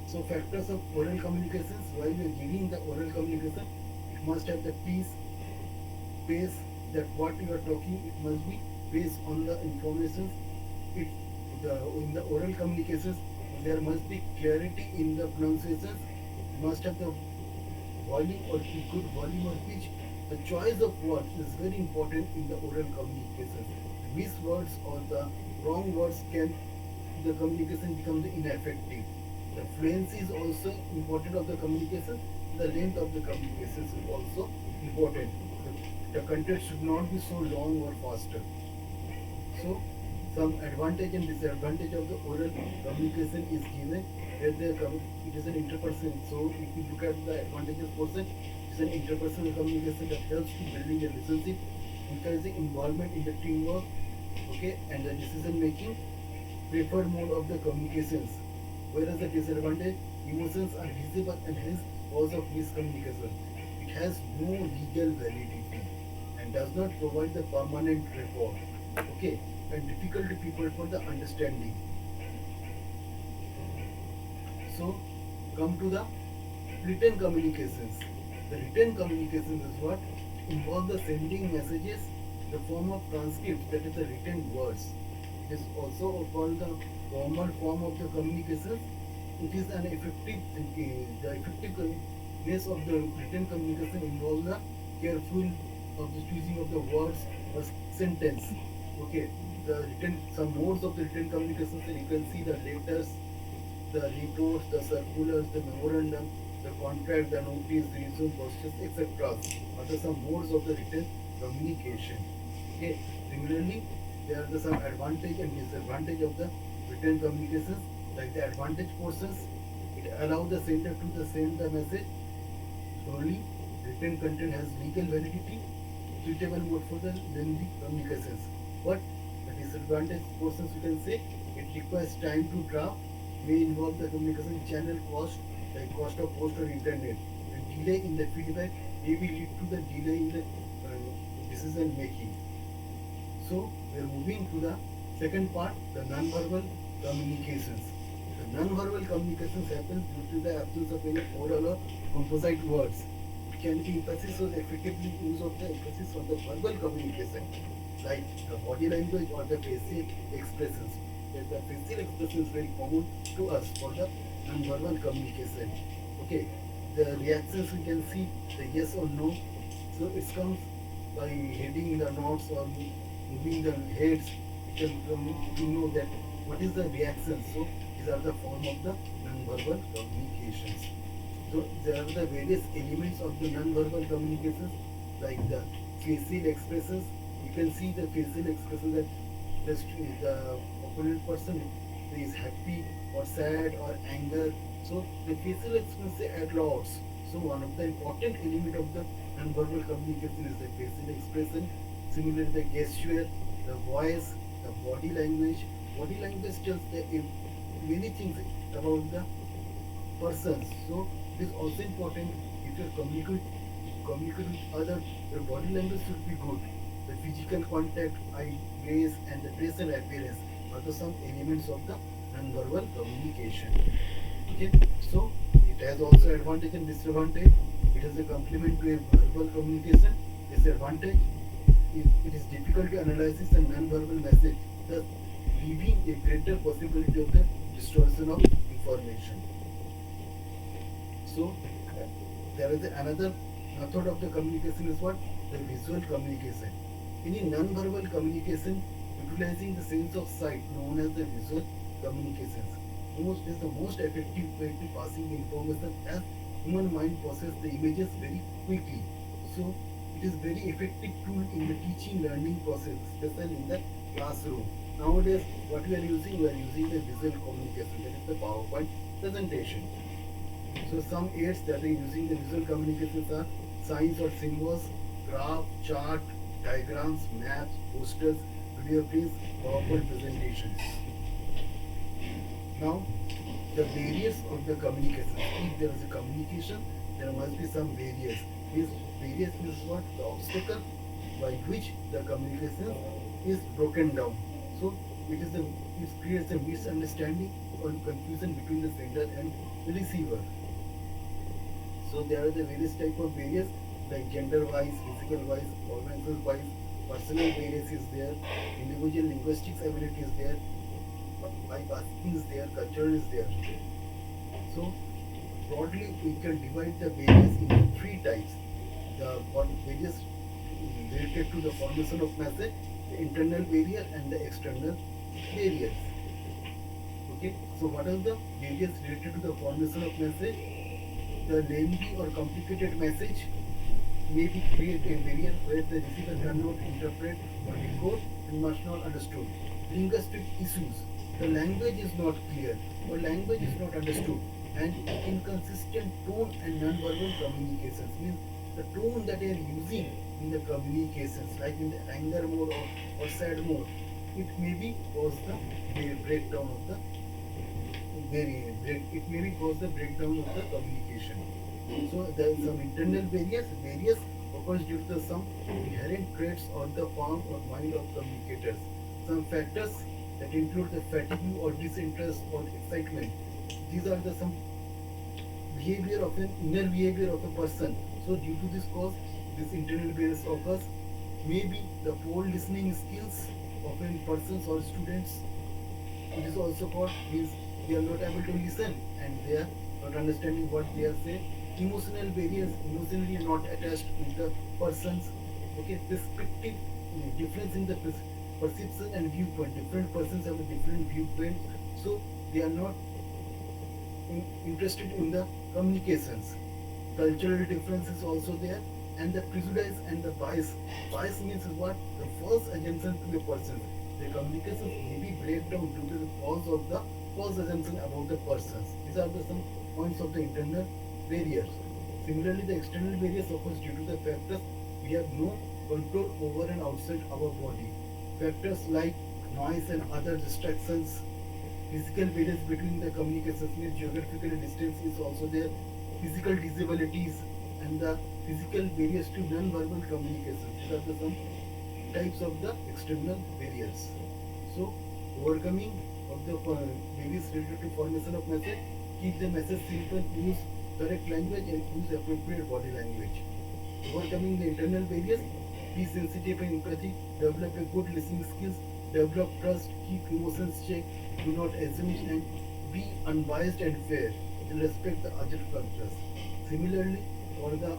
So factors of oral communications, while we are giving the oral communication, it must have the pace that what you are talking, it must be based on the information. It in the oral communications, there must be clarity in the pronunciations, it must have the volume or good volume or pitch. The choice of words is very important in the oral communications. Missed words or the wrong words can the communication become ineffective. The fluency is also important of the communication. The length of the communications is also important. The content should not be so long or faster. So, some advantage and disadvantage of the oral communication is given. Where it is an interpersonal. So, if you look at the advantages portion, it is an interpersonal communication that helps to building a relationship, encouraging involvement in the teamwork, okay, and the decision making. Preferred mode of the communications. Whereas the disadvantage, emotions are visible and hence cause of miscommunication. It has no legal validity and does not provide the permanent record. Okay, and difficult to people for the understanding. So, come to the written communications. The written communications is what? involve the sending messages, the form of transcript, that is the written words. It is also called the formal form of the communications. It is an effective, the effectiveness of the written communication involves the careful of the choosing of the words or sentence. Okay, the written, some modes of the written communications, and you can see the letters, the reports, the circulars, the memorandum, the contract, the notice, the resume, posters, etc. are the some modes of the written communication. Okay. Similarly, there are the some advantage and disadvantage of the written communications. Like the advantage portions, it allows the sender to send the message. Only written content has legal validity, suitable mode for the lengthy communications. But the disadvantage portions, you can say, it requires time to draft, may involve the communication channel cost, like cost of post or internet, and delay in the feedback may be lead to the delay in the decision making. So we are moving to the second part, the non-verbal communications. The non-verbal communications happens due to the absence of any oral or composite words. It can be emphasis or effectively use of the emphasis on the verbal communication, like the body language or the facial expressions. The facial expression is very common to us for the non-verbal communication. Okay, the reactions we can see the yes or no. So it comes by heading the nods or moving the heads. You can know that what is the reaction. So these are the form of the non-verbal communications. So there are the various elements of the non-verbal communications, like the facial expressions. You can see the facial expression that the opponent person is happy or sad or anger. So the facial expressions add lots. So one of the important element of the non-verbal communication is the facial expression. Similarly, the gesture, the voice, the body language. Body language tells the many things about the persons. So it is also important if you communicate with others, your body language should be good. The physical contact, eye gaze, and the facial appearance are the some elements of the non-verbal communication. Okay, so it has also advantage and disadvantage. It has a complement to a verbal communication. Disadvantage, it is difficult to analyze a non-verbal message, thus leaving a greater possibility of the distortion of information. So there is another method of the communication is what? The visual communication. In non-verbal communication, utilizing the sense of sight, known as the visual communications, is the most effective way to passing the information, as human mind processes the images very quickly. So it is very effective tool in the teaching learning process, especially in the classroom. Nowadays, what we are using the visual communication, that is the PowerPoint presentation. So some aids that are using the visual communications are signs or symbols, graph, chart, diagrams, maps, posters, video clips, PowerPoint presentations. Now, the barriers of the communication. If there is a communication, there must be some barriers. These barriers is what? The obstacle by which the communication is broken down. So it creates a misunderstanding or confusion between the sender and the receiver. So there are the various type of barriers, like gender-wise, physical-wise, organizational-wise, personal barriers is there, individual linguistics ability is there, bypassing is there, culture is there. So broadly we can divide the barriers into three types. The barriers related to the formation of message, the internal barrier and the external barriers. Okay, so what are the barriers related to the formation of message? The lengthy or complicated message may be create a barrier where the receiver cannot interpret or decode and must not understood. Linguistic issues. The language is not clear or language is not understood, and inconsistent tone and non-verbal communications means the tone that they are using in the communications, like in the anger mode or sad mode, it may be cause the breakdown of the it may be cause the breakdown of the communication. So there is some internal barriers. Barriers occurs due to some inherent traits or the form or mind of communicators. Some factors that include the fatigue or disinterest or excitement. These are the some behavior of an inner behavior of a person. So due to this cause, this internal barriers occurs. Maybe the poor listening skills of in persons or students. It is also called means they are not able to listen and they are not understanding what they are saying. Emotional barriers, emotionally not attached with the persons. Okay, perspective difference in the perception and viewpoint. Different persons have a different viewpoint, so they are not interested in the communications. Cultural difference is also there, and the prejudice and the bias. Bias means what? The false assumption to the person. The communications may be breakdown due to the cause of the false assumption about the persons. These are the some points of the internal barriers. Similarly, the external barriers occurs due to the factors we have no control over and outside our body. Factors like noise and other distractions. Physical barriers between the communications means geographical distance is also there. Physical disabilities and the physical barriers to non-verbal communication. These are the some types of the external barriers. So, overcoming of the barriers related to formation of message, keep the message simple, use correct language and use appropriate body language. Overcoming the internal barriers, be sensitive and empathic, develop a good listening skills, develop trust, keep emotions checked, do not assume and be unbiased and fair, and respect the other cultures. Similarly, for the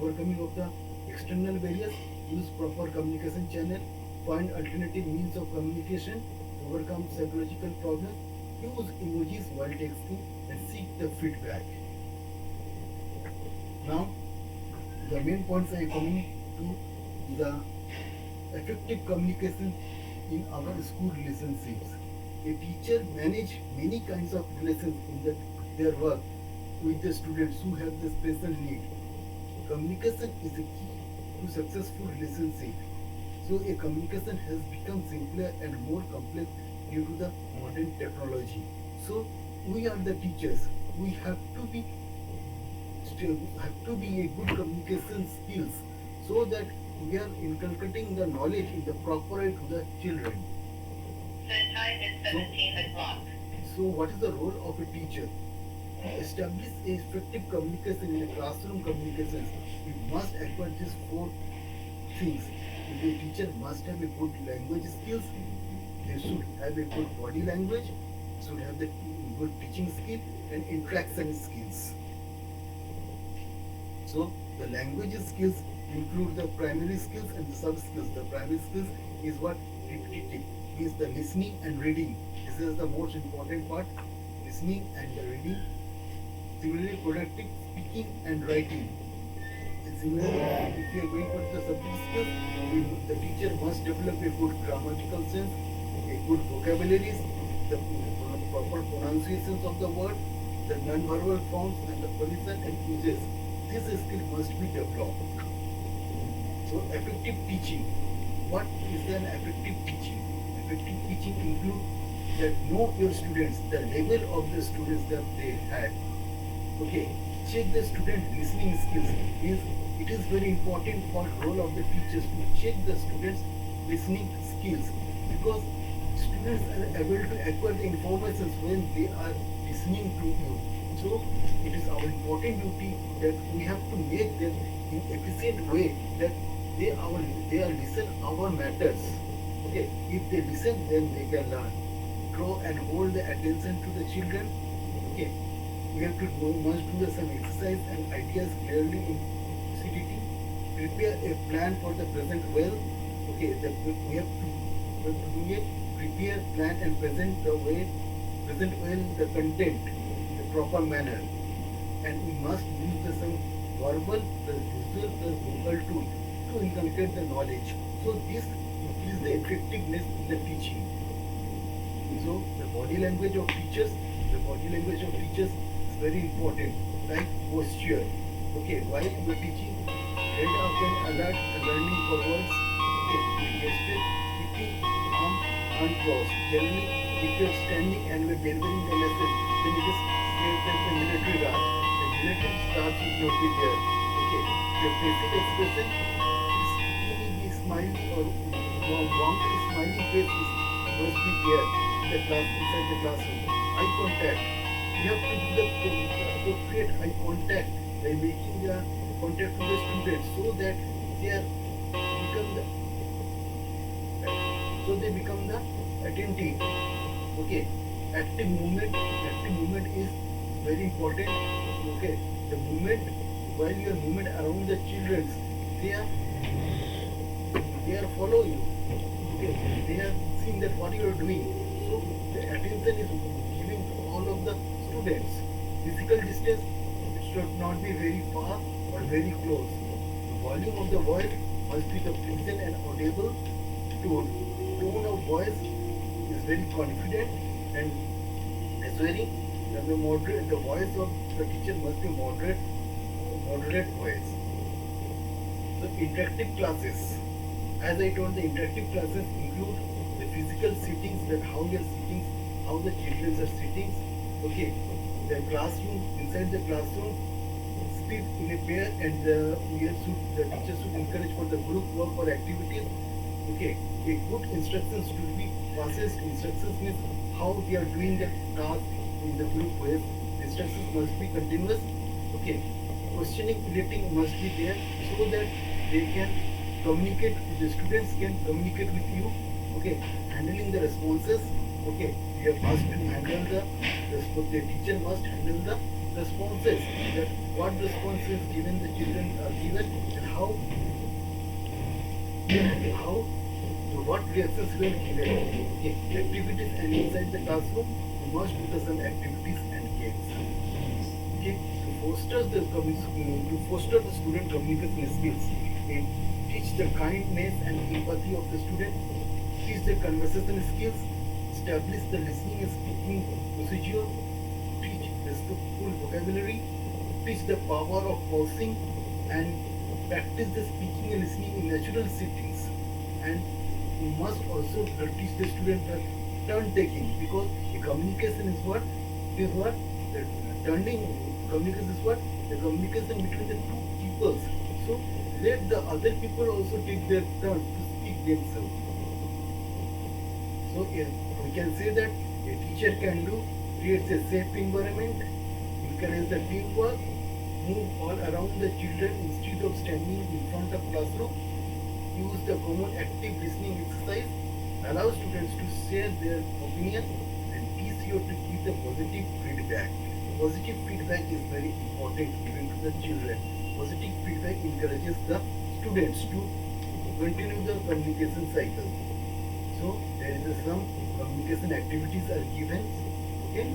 overcoming of the external barriers, use proper communication channel, find alternative means of communication, overcome psychological problems, use emojis while texting, and seek the feedback. Now, the main points are coming to the effective communication in our school relationships. A teacher manage many kinds of relations in their work with the students who have the special need. Communication is a key to successful relationship. So a communication has become simpler and more complex due to the modern technology. So we are the teachers. We have to be a good communication skills so that we are inculcating the knowledge in the proper way to the children. The time is 17 o'clock. So what is the role of a teacher? To establish a effective communication in the classroom communications, we must acquire these four things. The teacher must have a good language skills, they should have a good body language, should have the good teaching skill and interaction skills. So the language skills include the primary skills and the sub skills. The primary skills is what repetitive means the listening and reading. This is the most important part, listening and the reading. Similarly, productive speaking and writing. And similarly, if you are going for the subject skills, the teacher must develop a good grammatical sense, a good vocabularies, the proper pronunciations of the word, the non-verbal forms and the position and uses. This skill must be developed. So effective teaching. What is an effective teaching? Effective teaching includes that know your students, the level of the students that they had. Okay, check the student listening skills. Means it is very important for role of the teachers to check the students listening skills because students are able to acquire the information when they are listening to you. So it is our important duty that we have to make them in efficient way that they are listen our matters. Okay, if they listen, then they can learn. Draw and hold the attention to the children. Okay, we have to must do some exercise and ideas clearly in CDT. Prepare a plan for the present well. Okay, we have to do it. Prepare, plan, and present well the content in the proper manner. And we must use some verbal plus visual plus vocal tool to inculcate the knowledge. So this increases the effectiveness in the teaching. So the body language of teachers is very important, like posture. Okay, while you are teaching, head up and alert, learning forwards. Okay, gesture, keeping arm uncrossed. Generally, if you are standing and we are delivering the lesson, then it is straight as the military raj. The military stars should not be there. Okay, the facial expression is be smiling or wrong smiling face must be there in the class inside the classroom. Eye contact. You have to do the appropriate eye contact by making the contact with the students so that they are become the so they become the attentive. Okay, active movement is very important. Okay, the movement while you are movement around the children, they are they are follow you. Okay, they are seeing that what you are doing. So the attention is giving to all of the students. Physical distance it should not be very far or very close. The volume of the voice must be the present and audible tone. Tone of voice is very confident and assuring. And the voice of the teacher must be moderate voice. So interactive classes. As I told, the interactive classes include the physical sittings, that how your sittings, how the children are sitting. Okay, the classroom, inside the classroom, sit in a pair, and the teacher should encourage for the group work or activities. Okay, a good instructions should be processed. Instructions means how they are doing the task in the group ways. Instructions must be continuous. Okay, questioning, relating must be there so that they can communicate, the students can communicate with you. Okay, handling the responses. Okay, you must handle the teacher must handle the responses, that what responses given the children are given and how what reactions were given. Okay, activities, and inside the classroom you must do some activities and games. Okay, to foster the student communication skills. Okay, teach the kindness and empathy of the student, teach the conversation skills, establish the listening and speaking procedure, teach respectful vocabulary, teach the power of pausing, and practice the speaking and listening in natural settings. And you must also teach the student the turn taking, because the communication is what the turning communication is what the communication between the two peoples. So let the other people also take their turn to speak themselves. So we can say that a teacher can do creates a safe environment, encourage the teamwork, move all around the children instead of standing in front of classroom, use the common active listening exercise, allow students to share their opinions, and be sure to give the positive feedback. Positive feedback is very important given to the children. Positive feedback encourages the students to continue the communication cycle. So there is some communication activities are given. Okay,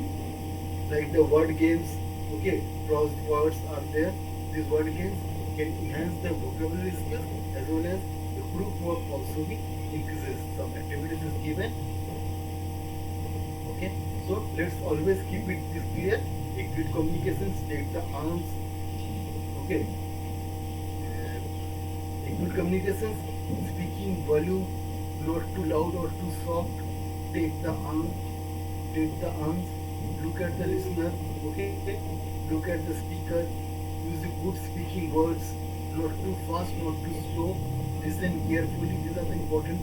like the word games. Okay, crosswords are there. These word games can enhance the vocabulary skills as well as the group work also be increases. Some activities is given. Okay, so let's always keep it this clear. A good communications take the arms. Okay, a good communications speaking volume not too loud or too soft. Take the arms. Look at the listener. Okay, look at the speaker. Use good speaking words. Not too fast, not too slow. Listen carefully. These are the important.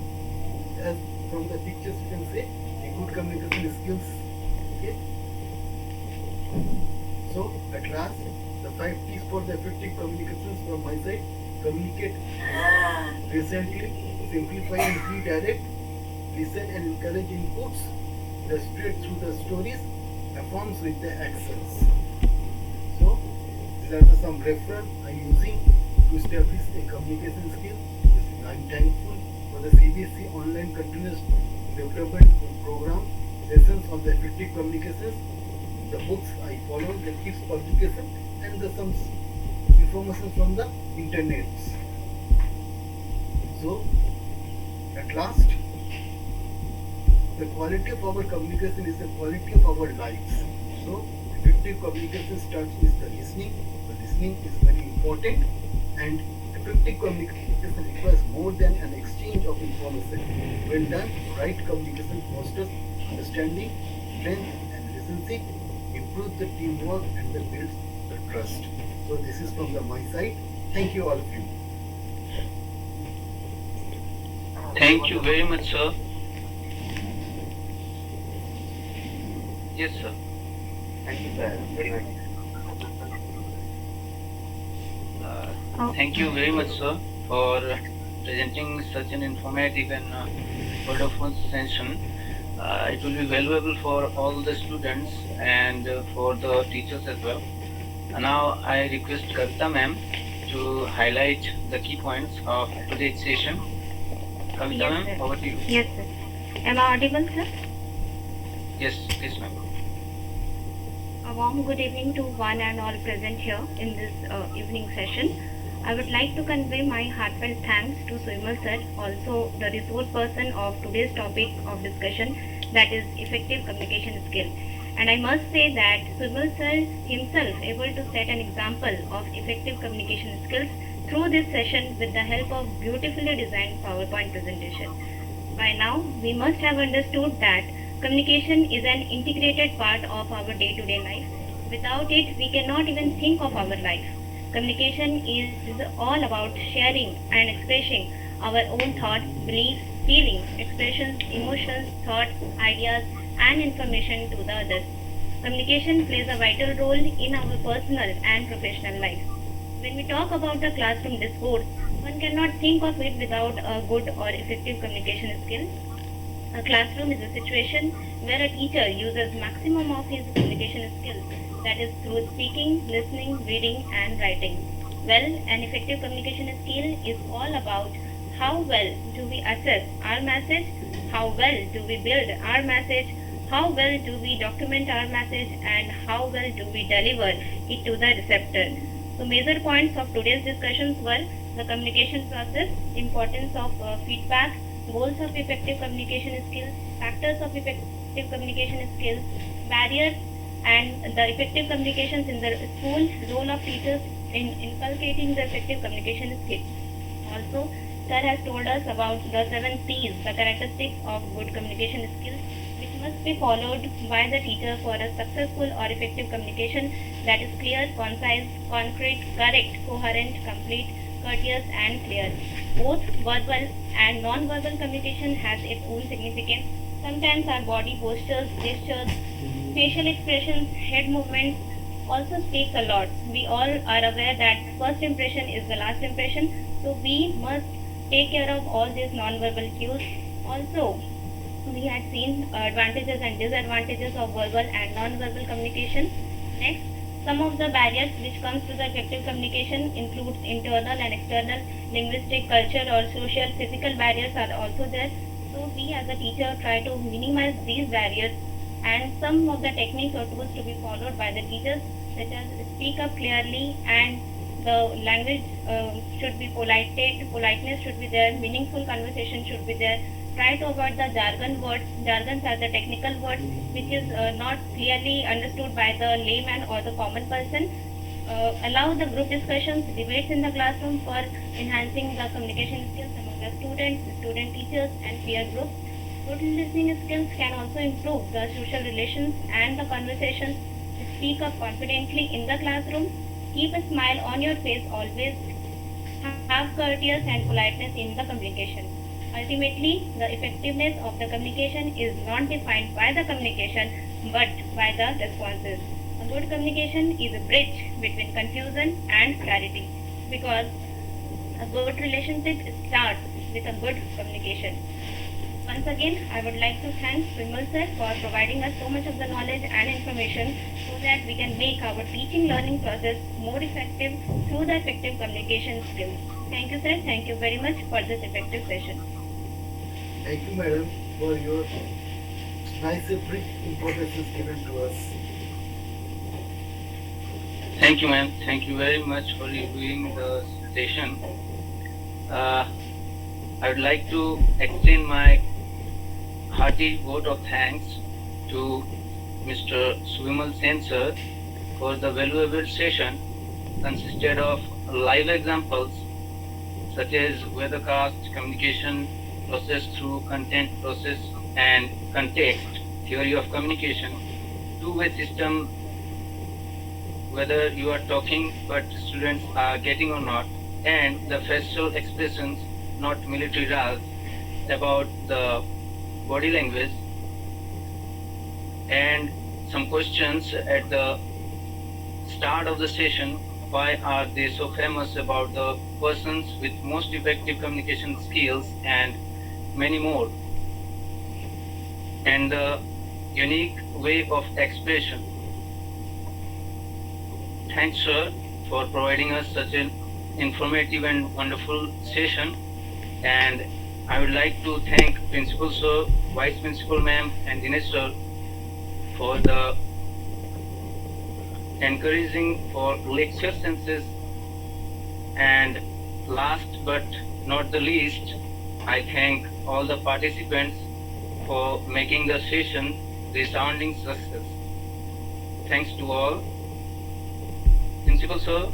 As from the pictures you can say a good communication skills. Okay. So at last, the 5 T's for the effective communications from my side. Communicate recently, simplify and be direct, listen and encourage inputs, illustrate through the stories, performs with the actions. So these are the some reference I'm using to establish a communication skill. I'm thankful for the CBSE online continuous development program lessons on the effective communications. The books I follow, the KIPS publication, and the some information from the internet. So at last, the quality of our communication is the quality of our lives. So effective communication starts with the listening. The listening is very important, and effective communication requires more than an exchange of information. When done, right communication fosters understanding, strength, and relationship, improves the teamwork, and builds the trust. So this is from my side. Thank you all of you. Thank you very much, sir. Yes, sir. Thank you, sir. Very much. Thank you very much, sir. for presenting such an informative and wonderful session. It will be valuable for all the students and for the teachers as well. Now I request Kavita ma'am to highlight the key points of today's session. Kavita Yes, ma'am, sir. over to you. Yes, sir. Am I audible, sir? Yes, please ma'am. A warm good evening to one and all present here in this evening session. I would like to convey my heartfelt thanks to Suimal sir, also the resource person of today's topic of discussion, that is effective communication skill. And I must say that Suimal sir himself able to set an example of effective communication skills through this session with the help of beautifully designed PowerPoint presentation. By now, we must have understood that communication is an integrated part of our day-to-day life. Without it, we cannot even think of our life. Communication is all about sharing and expressing our own thoughts, beliefs, feelings, expressions, emotions, thoughts, ideas, and information to the others. Communication plays a vital role in our personal and professional life. When we talk about the classroom discourse, one cannot think of it without a good or effective communication skill. A classroom is a situation where a teacher uses maximum of his communication skills, that is through speaking, listening, reading and writing. Well, an effective communication skill is all about how well do we assess our message, how well do we build our message, how well do we document our message, and how well do we deliver it to the receptor. So major points of today's discussions were the communication process, importance of feedback, goals of effective communication skills, factors of effective communication skills, barriers and the effective communications in the school, role of teachers in inculcating the effective communication skills. Also, sir has told us about the 7 C's, the characteristics of good communication skills, which must be followed by the teacher for a successful or effective communication, that is clear, concise, concrete, correct, coherent, complete, courteous and clear. Both verbal and non-verbal communication has its own significance. Sometimes our body postures, gestures, facial expressions, head movements also speaks a lot. We all are aware that first impression is the last impression, so we must take care of all these non-verbal cues. Also, we had seen advantages and disadvantages of verbal and non-verbal communication. Next, some of the barriers which comes to the effective communication includes internal and external, linguistic, culture or social, physical barriers are also there. So we as a teacher try to minimize these barriers, and some of the techniques or tools to be followed by the teachers, such as speak up clearly, and the language should be politeness should be there, meaningful conversation should be there. Try to avoid the jargon words. Jargons are the technical words which is not clearly understood by the layman or the common person. Allow the group discussions, debates in the classroom for enhancing the communication skills among the students, student teachers and peer groups. Good listening skills can also improve the social relations and the conversations. Speak up confidently in the classroom. Keep a smile on your face always. Have courteous and politeness in the communication. Ultimately, the effectiveness of the communication is not defined by the communication but by the responses. A good communication is a bridge between confusion and clarity, because a good relationship starts with a good communication. Once again, I would like to thank Vimal sir for providing us so much of the knowledge and information so that we can make our teaching learning process more effective through the effective communication skills. Thank you sir, thank you very much for this effective session. Thank you, madam, for your nice brief information given to us. Thank you, ma'am. Thank you very much for reviewing the session. I would like to extend my hearty vote of thanks to Mr. Suvimal Sen sir for the valuable session consisted of live examples such as weathercast, communication process through content process and context, theory of communication, two-way system, whether you are talking but students are getting or not, and the facial expressions, not military dress, about the body language, and some questions at the start of the session why are they so famous about the persons with most effective communication skills and many more, and the unique way of expression. Thanks, sir, for providing us such an informative and wonderful session. And I would like to thank Principal Sir, Vice Principal Ma'am, and Dinesh Sir for the encouraging for lecture senses. And last but not the least, I thank all the participants for making the session resounding success. Thanks to all. Principal Sir,